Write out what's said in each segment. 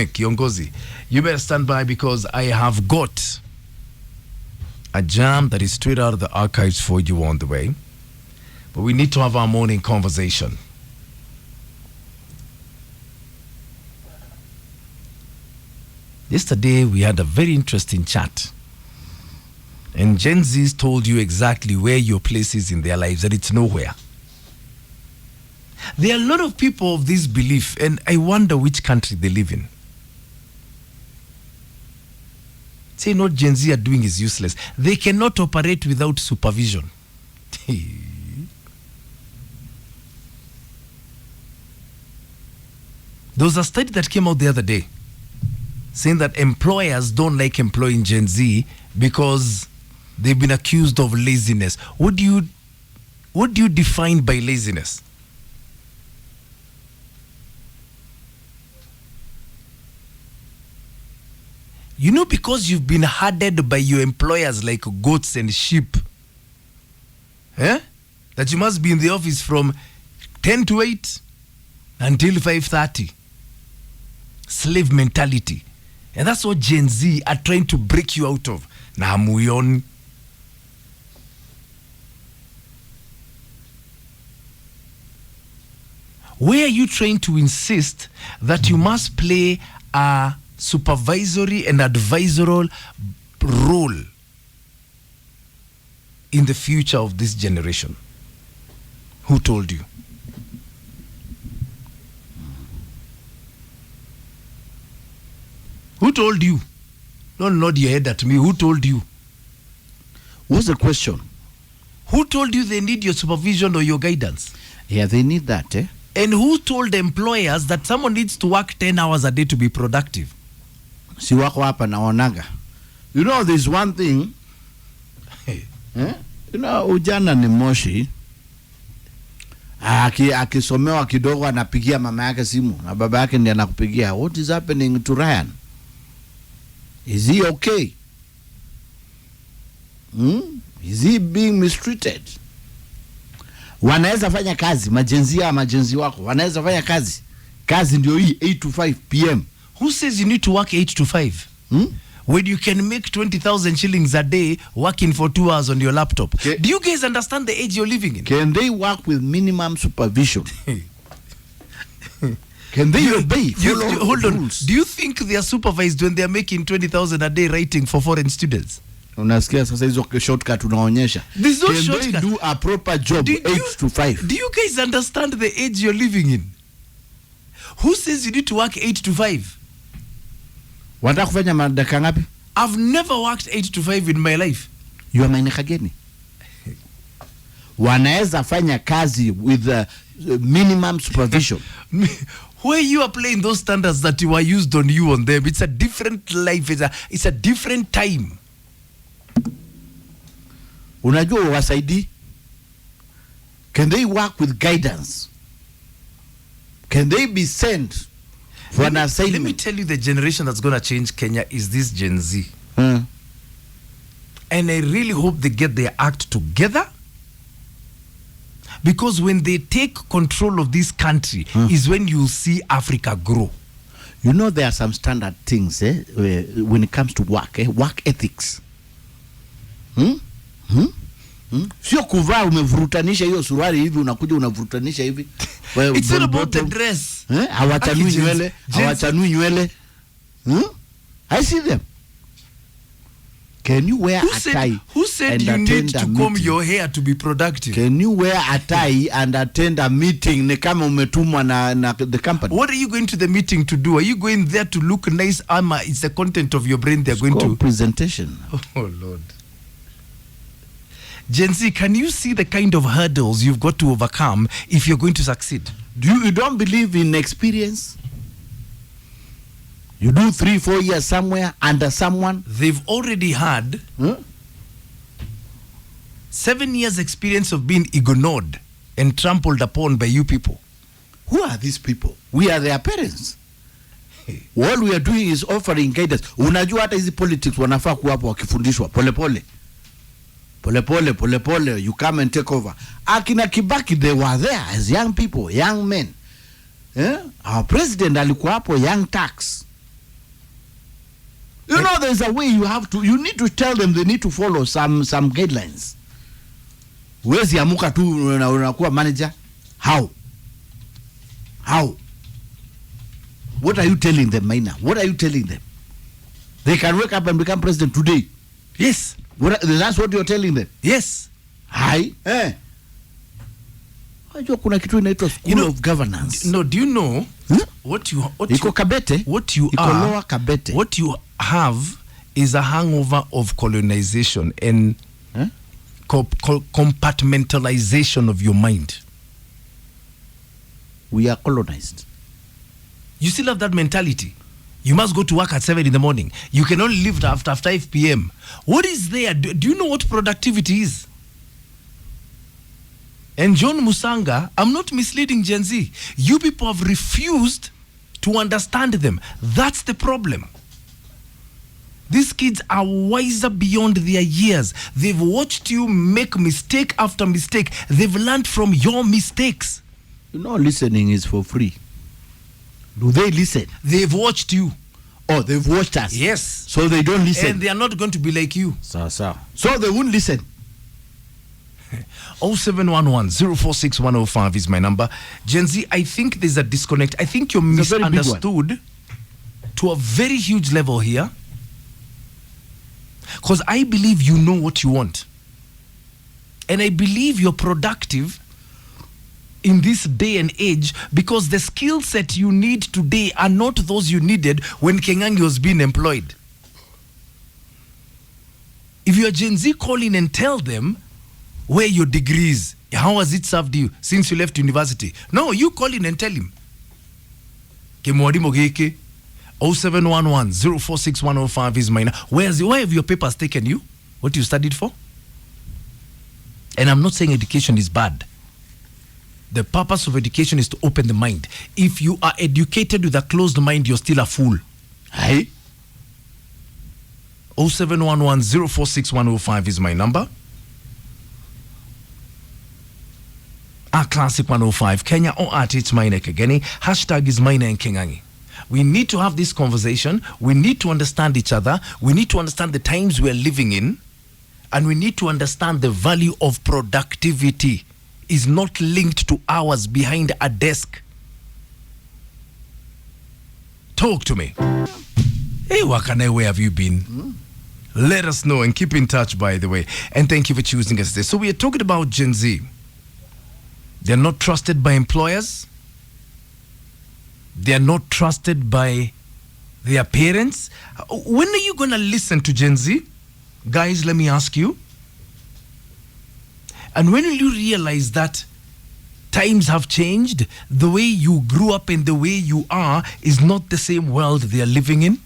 Kiongozi, you better stand by because I have got a jam that is straight out of the archives for you on the way. But we need to have our morning conversation. Yesterday, we had a very interesting chat. And Gen Zs told you exactly where your place is in their lives, and it's nowhere. There are a lot of people of this belief, and I wonder which country they live in. Say what Gen Z are doing is useless. They cannot operate without supervision. There was a study that came out the other day saying that employers don't like employing Gen Z because they've been accused of laziness. What do you define by laziness? You know, because you've been herded by your employers like goats and sheep, that you must be in the office from 10 to 8 until 5:30. Slave mentality. And that's what Gen Z are trying to break you out of. Na muyon. Where are you trying to insist that you must play a supervisory and advisory role in the future of this generation? Who told you? Who told you? Don't nod your head at me. Who told you? What's the question? Who told you they need your supervision or your guidance? Yeah, they need that, eh? And who told employers that someone needs to work 10 hours a day to be productive? Si wako hapa naonaga. You know, there's one thing. You know, ujana ni moshi. Akisomewa kidogo anapigia mama yake simu na baba yake ndiye anakupigia. What is happening to Ryan? Is he okay? Is he being mistreated? Wanaweza fanya kazi, majenzi wako. Wanaweza fanya kazi. Kazi ndio hii 8 to 5 p.m. Who says you need to work 8 to 5? When you can make 20,000 shillings a day working for 2 hours on your laptop. Okay. Do you guys understand the age you're living in? Can they work with minimum supervision? Can they obey? Hold on. Do you think they are supervised when they are making 20,000 a day writing for foreign students? Unasikia sasa hizo shortcut unaonyesha. There's no shortcut. Can they do a proper job 8 to 5? Do you guys understand the age you're living in? Who says you need to work 8 to 5? Wanataka kufanya madaka ngapi? I've never worked 8 to 5 in my life. You are maina kageni. Wanaweza fanya kazi with minimum supervision. Where you are playing those standards that were used on you on them, it's a different life. It's a different time. Unajua wasaidi? Can they work with guidance? Can they be sent for an assignment? Let me tell you, the generation that's going to change Kenya is this Gen Z. And I really hope they get their act together. Because when they take control of this country is when you see Africa grow. You know, there are some standard things when it comes to work, work ethics. Sio kuvaa umevurutanisha hiyo suruali hivi unakuja unavurutanisha hivi. It's all about the dress. Hawachanui nywele. I see them. Can you wear a tie? Who said you need to comb your hair to be productive? Can you wear a tie and attend a meeting ni kama umetumwa na the company? What are you going to the meeting to do? Are you going there to look nice? It's the content of your brain they're going to... presentation. Oh, Lord. Gen Z, can you see the kind of hurdles you've got to overcome if you're going to succeed? You don't believe in experience? You do 3-4 years somewhere under someone. They've already had 7 years experience of being ignored and trampled upon by you people. Who are these people? We are their parents. All we are doing is offering guidance. Unajua hata hizi politics wanafaa kuwa hapo wakifundishwa polepole. Polepole, you come and take over. Akina Kibaki, they were there as young people, young men. Our president alikuwa hapo, young tax. You know, there's a way you need to tell them they need to follow some guidelines. Wezi amuka tu unakuwa manager. How? What are you telling them, Maina? What are you telling them? They can wake up and become president today. Yes. That's what you're telling them. Yes. Hai? Unajua kuna kitu inaitwa school of governance. No, do you know what you Kabete? What you Lower Kabete. What you have is a hangover of colonization and compartmentalization of your mind. We are colonized. You still have that mentality. You must go to work at 7 in the morning. You can only leave after 5 p.m. What is there? Do you know what productivity is? And John Musanga, I'm not misleading Gen Z. You people have refused to understand them. That's the problem. These kids are wiser beyond their years. They've watched you make mistake after mistake. They've learned from your mistakes. You know, listening is for free. Do they listen? They've watched you. Oh, they've watched us. Yes. So they don't listen. And they are not going to be like you. So they won't listen. 0711-046-105 is my number. Gen Z, I think there's a disconnect. I think you're misunderstood to a very huge level here. Because I believe you know what you want. And I believe you're productive in this day and age because the skill set you need today are not those you needed when Kengangi was being employed. If you're Gen Z, call in and tell them where your degree is. How has it served you since you left university? No, you call in and tell him. 0711-046-105 is mine. Where have your papers taken you? What you studied for? And I'm not saying education is bad. The purpose of education is to open the mind. If you are educated with a closed mind, you're still a fool. Hey? 0711-046-105 is my number. Our classic 105. Kenya or at it's mine Kageni. Hashtag is mine and Kengangi. We need to have this conversation. We need to understand each other. We need to understand the times we're living in. And we need to understand the value of productivity is not linked to hours behind a desk. Talk to me. Hey, Wakane, where have you been? Let us know and keep in touch, by the way. And thank you for choosing us today. So we are talking about Gen Z. They're not trusted by employers. They're not trusted by their parents. When are you going to listen to Gen Z? Guys, let me ask you. And when will you realize that times have changed? The way you grew up and the way you are is not the same world they are living in?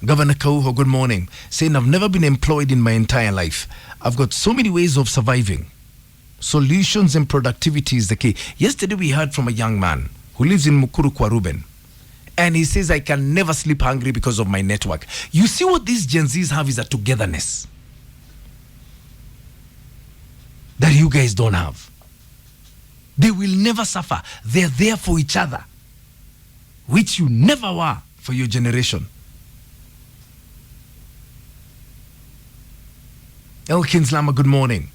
Governor Kauho, good morning. Saying I've never been employed in my entire life. I've got so many ways of surviving. Solutions and productivity is the key. Yesterday we heard from a young man who lives in Mukuru Kwa Ruben. And he says, I can never sleep hungry because of my network. You see what these Gen Zs have is a togetherness that you guys don't have. They will never suffer. They're there for each other, which you never were for your generation. Elkins Lama, good morning.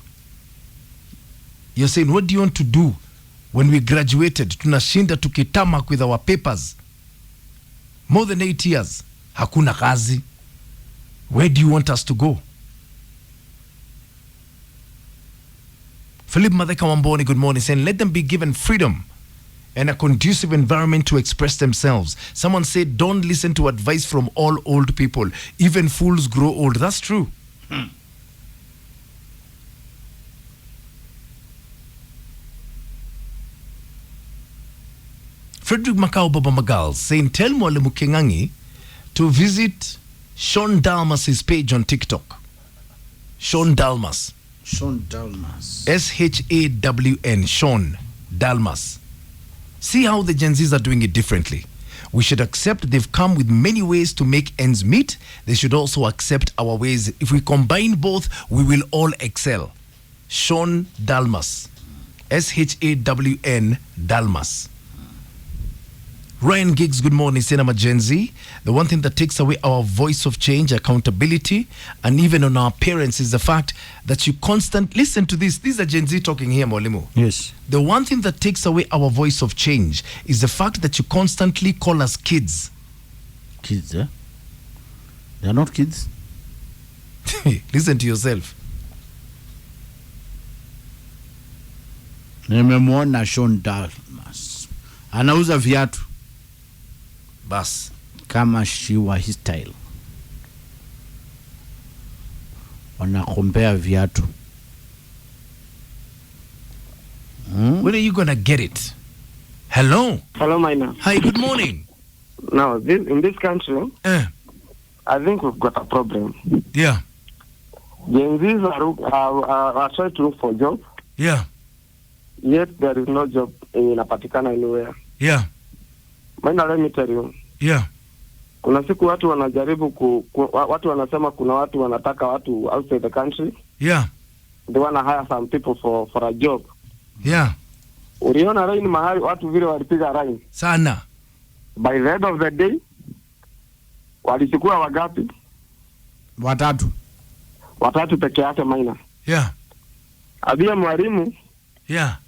You're saying, what do you want to do when we graduated? Tunashinda tukitamak with our papers. More than 8 years. Hakuna kazi. Where do you want us to go? Philip Madeka Wamboni, good morning, saying, let them be given freedom and a conducive environment to express themselves. Someone said, don't listen to advice from all old people. Even fools grow old. That's true. Frederick Macau Baba Magal saying, tell Mwalimu Kengangi to visit Sean Dalmas' page on TikTok. Sean Dalmas. Sean Dalmas. S-H-A-W-N. Sean Dalmas. See how the Gen Zs are doing it differently. We should accept they've come with many ways to make ends meet. They should also accept our ways. If we combine both, we will all excel. Sean Dalmas. S-H-A-W-N. Dalmas. Ryan Giggs, good morning, Cinema Gen Z. The one thing that takes away our voice of change, accountability, and even on our parents is the fact that you listen to this. These are Gen Z talking here, Mwalimu. Yes. The one thing that takes away our voice of change is the fact that you constantly call us kids. Kids, eh? They are not kids. Listen to yourself. Nimemwona Sean Dalmas anauza viatu Bas. kama shiwa his style, wanakombea viatu. When are you gonna get it? Hello. Hello, Mina. Hi, good morning. Now, in this country, I think we've got a problem. Yeah. Gen Zs are trying to look for job, Yeah. yet there is no job inapatikana anywhere. Yeah. Mina, let me tell you. Yeah. Kuna siku watu wanajaribu watu wanasema kuna watu wanataka watu outside the country. Yeah. They want to hire some people for a job. Yeah. Uliona rain mahali watu vile walipiga rain. Sana. By the end of the day, walichukua wagapi? Watatu peke yake, Maina. Yeah. Abia mwalimu. Yeah.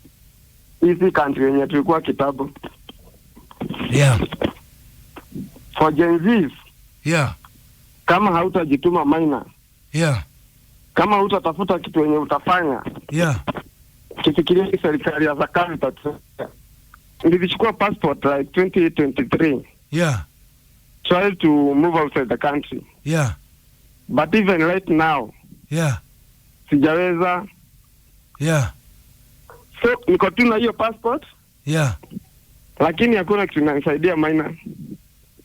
Hizi country yenye tulikuwa kitabu. Yeah. For Gen Zs. Yeah. Kama hautajituma, Maina. Yeah. Kama hutatafuta kitu yenye utafanya. Yeah. Kifikiria serikali ya zakari tatu. Nilichukua passport like 2023. Yeah. Try to move outside the country. Yeah. But even right now, Yeah. sijaweza. Yeah. So, niko tu na hiyo passport. Yeah. Lakini hakuna kitu inanisaidia, Maina.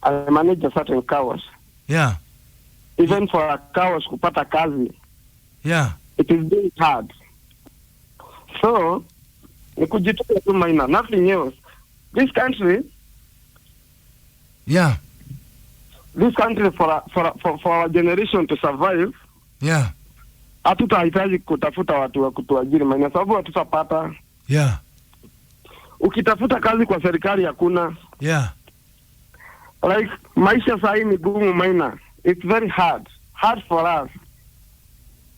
I manage a certain course. Yeah. Even for a course kupata kazi. Yeah. It is very hard. So, ni kujituma tu, Maina. Nothing else. This country, for our generation to survive, Yeah. hatutahitaji kutafuta watu wa kutuajiri, Maina, sababu hatutapata. Yeah. Ukitafuta kazi kwa serikali hakuna. Yeah. Like, maisha sahi ni gumu, Maina. It's very hard. Hard for us.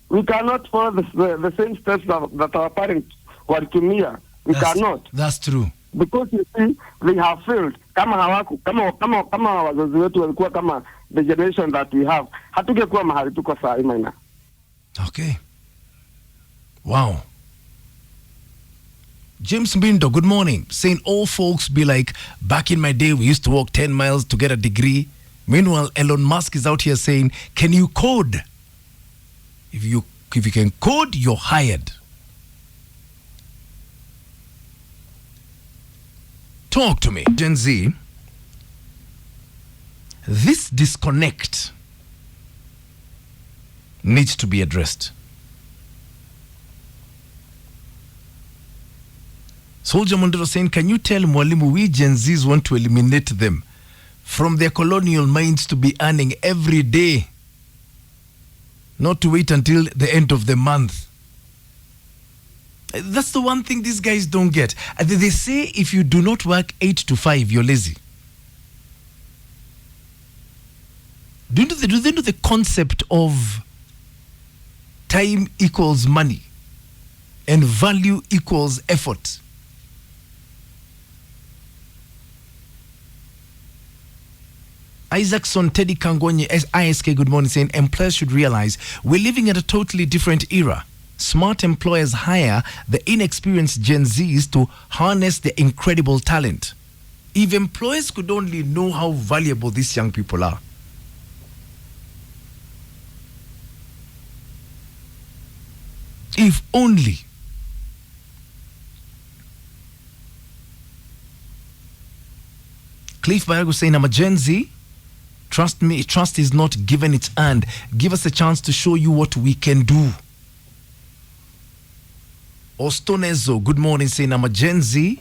We cannot follow the same steps that our parents walitumia. We cannot. That's true. Because you see, they have failed. Kama wazazi wetu walikuwa kama the generation that we have, hatungekuwa mahali tuko sahi, Maina. Okay. Wow. James Bindo, good morning. Saying all folks be like, back in my day, we used to walk 10 miles to get a degree. Meanwhile, Elon Musk is out here saying, can you code? If you can code, you're hired. Talk to me. Gen Z, this disconnect needs to be addressed. Soldier Mondero saying, can you tell Mwalimu we Gen Zs want to eliminate them from their colonial minds to be earning every day, not to wait until the end of the month? That's the one thing these guys don't get. They say if you do not work 8 to 5, you're lazy. Do they know the concept of time equals money and value equals effort? Isaacson Teddy Kangwonye, ISK, good morning, saying employers should realize we're living in a totally different era. Smart employers hire the inexperienced Gen Zs to harness their incredible talent. If employers could only know how valuable these young people are. If only. Cliff Bayago saying, I'm a Gen Z. Trust me, trust is not given, it's earned. Give us a chance to show you what we can do. Ostonezo, good morning, saying, I'm a Gen Z.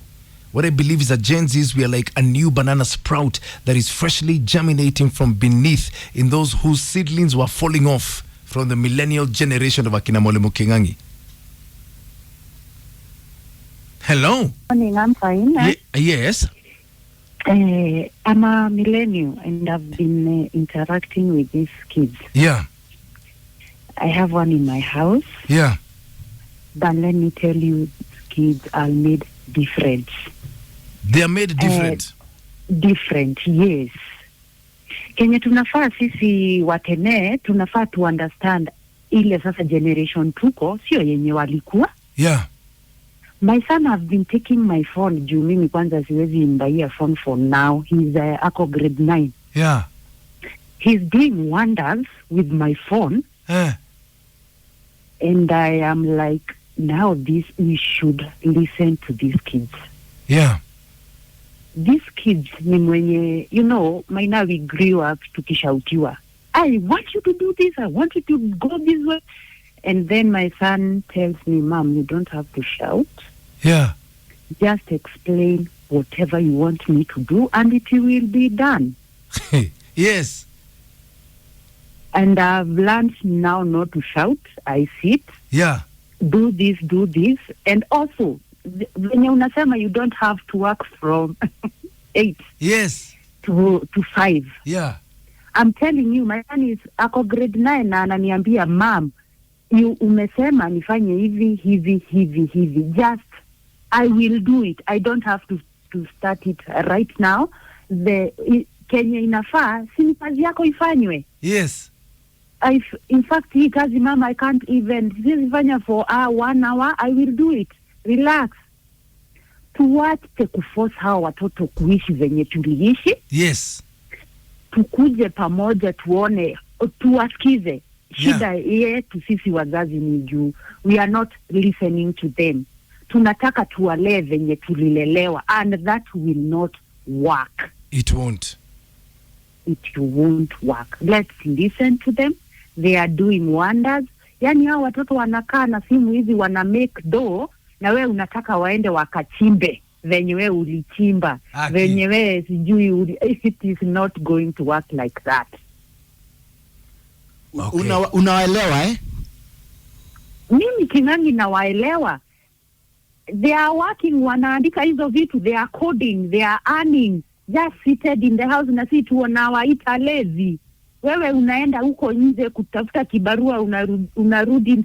What I believe is that Gen Zs, we are like a new banana sprout that is freshly germinating from beneath in those whose seedlings were falling off from the millennial generation of Akina Mwalimu Kingangi. Hello. Morning, I'm fine. Yes. I'm a millennial and I've been interacting with these kids. Yeah. I have one in my house. Yeah. But let me tell you, kids are made different. They are made different. Different, yes. Kenya tunafaa sisi watene, tunafaa to understand ile sasa generation tuko, sio yenye walikuwa. Yeah. My son have been taking my phone, juu mimi kwanza siwezi mbaia phone for now. He's ako grade 9. Yeah. He's doing wonders with my phone. And I am like, now we should listen to these kids. Yeah. These kids ni mwenye, Maina, we grew up tukishautiwa. I want you to do this. I want you to go this way. And then my son tells me, Mom, you don't have to shout. Yeah. Just explain whatever you want me to do and it will be done. Yes. And I've learned now not to shout. I sit. Yeah. Do this. And also, when you don't have to work from 8 Yes. to 5. Yeah. I'm telling you, my son is ako grade 9 na ananiambia, Mom, you umesema nifanye hivi. Just, I will do it. I don't have to start it right now. Kenya inafaa, si kazi yako ifanywe. Yes. In fact, hii kazi, Mama, I can't even sifanya for 1 hour. I will do it. Relax. Tuwache kuforce hawa watoto kuishi venye tuliishi. Yes. Tukuje pamoja tuone, tuwasikize. Shida yetu sisi wazazi ni juu. We are not listening to them. Tunataka tuwalee venye tulilelewa, and that will not work. It won't. It won't work. Let's listen to them. They are doing wonders. Yani hao watoto wanakaa na simu hizi wana make dough, na we unataka waende wakachimbe venye we ulichimba. Venye we sijui it is not going to work like that. Okay. Unawaelewa Mimi Kingangi nawaelewa. They are working, wanaandika hizo vitu, they are coding, they are earning, just seated in the house, na si tunawaita lazy. Wewe unaenda huko nje kutafuta kibarua, unarudi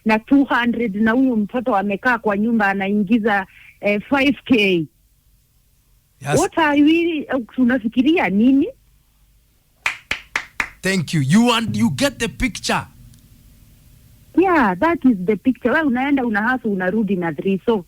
na 200, na huyo mtoto amekaa kwa nyumba anaingiza 5k. Yes. What are we, unafikiria nini? Thank you. You get the picture. Yeah, that is the picture. Wewe unaenda unahasu, unarudi na 3. So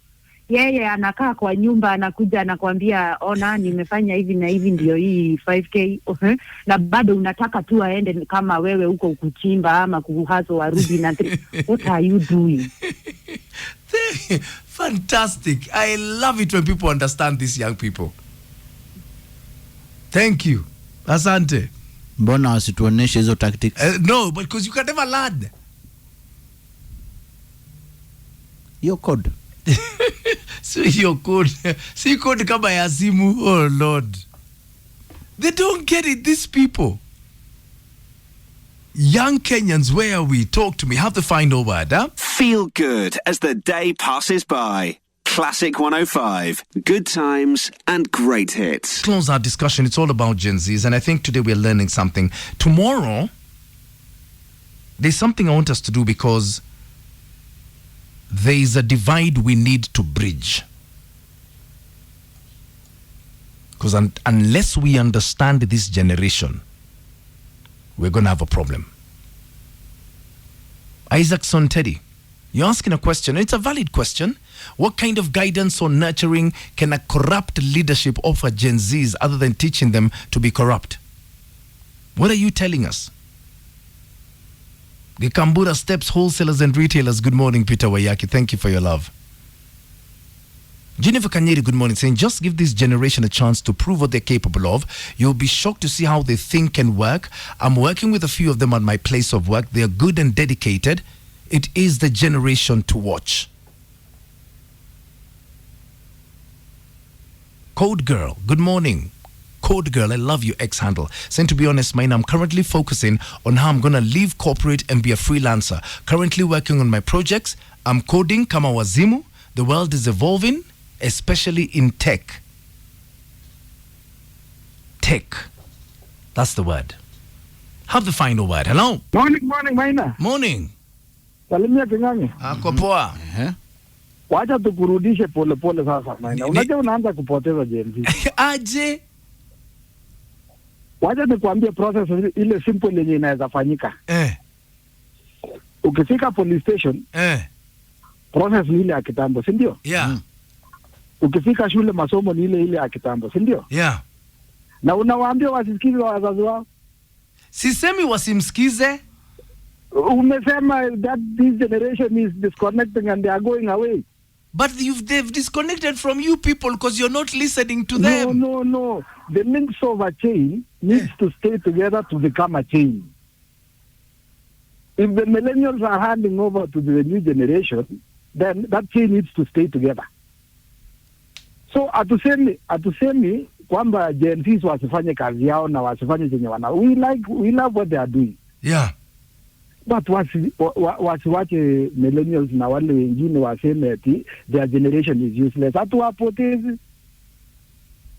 yeye anakaa kwa nyumba, anakuja anakuambia, ona nimefanya hivi na hivi, ndio hii 5k. Na bado unataka tu aende kama wewe huko kuchimba ama kuhaso warudi na 3. What are you doing? Fantastic. I love it when people understand these young people. Thank you. Asante. Mbona wasituoneshe hizo tactics? No, because you can never learn. Your code. So your code. See code kama ya simu. Oh Lord. They don't get it, these people. Young Kenyans, where are we? Talk to me. Have the final word, huh? Feel good as the day passes by. Classic 105. Good times and great hits. Close our discussion. It's all about Gen Zs, and I think today we're learning something. Tomorrow, there's something I want us to do, because there is a divide we need to bridge. Because unless we understand this generation, we're going to have a problem. Isaacson Teddy, you're asking a question. It's a valid question. What kind of guidance or nurturing can a corrupt leadership offer Gen Zs other than teaching them to be corrupt? What are you telling us? The Kambura Steps Wholesalers and Retailers, good morning, Peter Wayaki. Thank you for your love. Jennifer Kanyeri, good morning, saying, just give this generation a chance to prove what they're capable of. You'll be shocked to see how they think and work. I'm working with a few of them at my place of work. They're good and dedicated. It is the generation to watch. Code Girl, good morning. Code Girl, I love your X handle. Saying, to be honest, mine, I'm currently focusing on how I'm going to leave corporate and be a freelancer. Currently working on my projects. I'm coding kama wazimu. The world is evolving, especially in tech. take. That's the word. Have the final word. Hello. Morning, Maina. Morning. Salimia Kingangi. Ako poa. Wacha tukurudishe pole pole sasa Maina. Unajua unaanza kupoteza JMZ. Aje. Wacha nikwambie process ile simple yenye inaweza fanyika. Ukifika police station, process ni ile ya kitambo, si ndio? Yeah. Ukifika shule masomo ni ile ya kitambo, si ndio? Yeah. Na unawaambia wasisikize wazazi wao. Sisemi wasimsikize. Umesema that this generation is disconnecting and they are going away. But they've disconnected from you people because you're not listening to them. No. The links of a chain needs to stay together to become a chain. If the millennials are handing over to the new generation, then that chain needs to stay together. So atusemi kwamba Gen Zs wasifanye kazi yao na wasifanye chenye wana. We love what they are doing. Yeah. But wasiwache millennials na wale wengine waseme ati their generation is useless. Hatuwapotezi.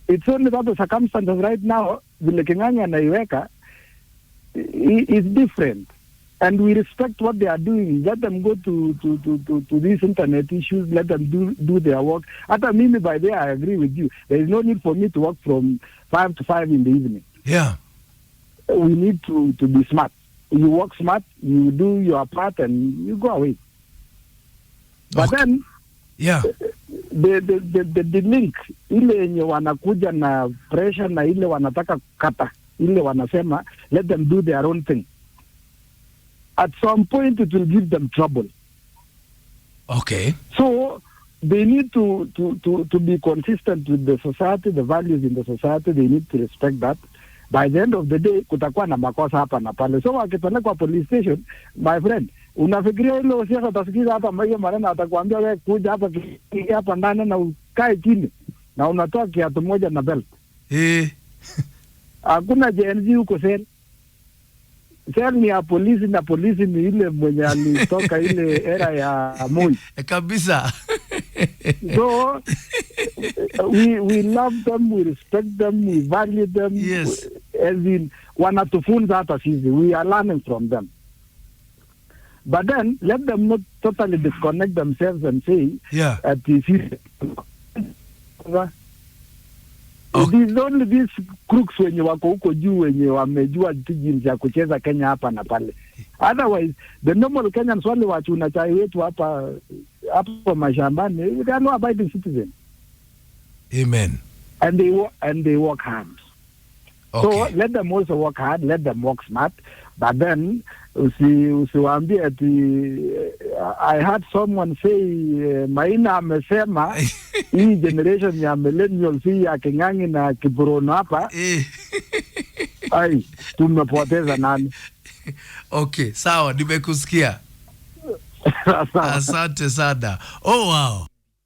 It's only that the circumstances right now, vile King'ang'i anaiweka, is different. And we respect what they are doing. Let them go to these internet issues. Let them do their work. Hata mimi, by the way, I agree with you. There is no need for me to work from 5 to 5 in the evening. Yeah. We need to be smart. You work smart, you do your part, and you go away. But then, yeah, the link, ile yenye wanakuja na pressure na ile wanataka kata, ile wanasema, let them do their own thing. At some point, it will give them trouble. Okay. So, they need to be consistent with the society, the values in the society. They need to respect that. By the end of the day, kutakuwa na makosa hapa na pale. So, wakipelekwa police station, my friend, unafikiria ile usiasa utasikiza hapa hiyo maneno atakwambia wewe kuja hapa ndani na ukae chini na unatoa kiatu moja na belt. Hakuna JNZ huko sel. Sel ni ya polisi na polisi ni ile mwenye alitoka ile era ya Moi. Kabisa. So, we love them, we respect them, we value them. Yes. As in, wanatufunza hata sisi. We are learning from them. But then, let them not totally disconnect themselves and say, yeah, it is only these crooks wenye wako huko juu wenye wamejua jinsi ya kucheza Kenya hapa na pale. Otherwise, the normal Kenyans wale wachuna chai wetu hapa mashambani, they are no abiding citizens. Amen. And they work hard. Okay. So let them also work hard, let them work smart. But then, usiwaambie ati, I heard someone say, Maina amesema, hii generation ya millennials hii ya King'ang'i na Kibrono hapa, ai, tumepoteza nani? Okay, sawa, nimekusikia. Asante sana. Oh, wow.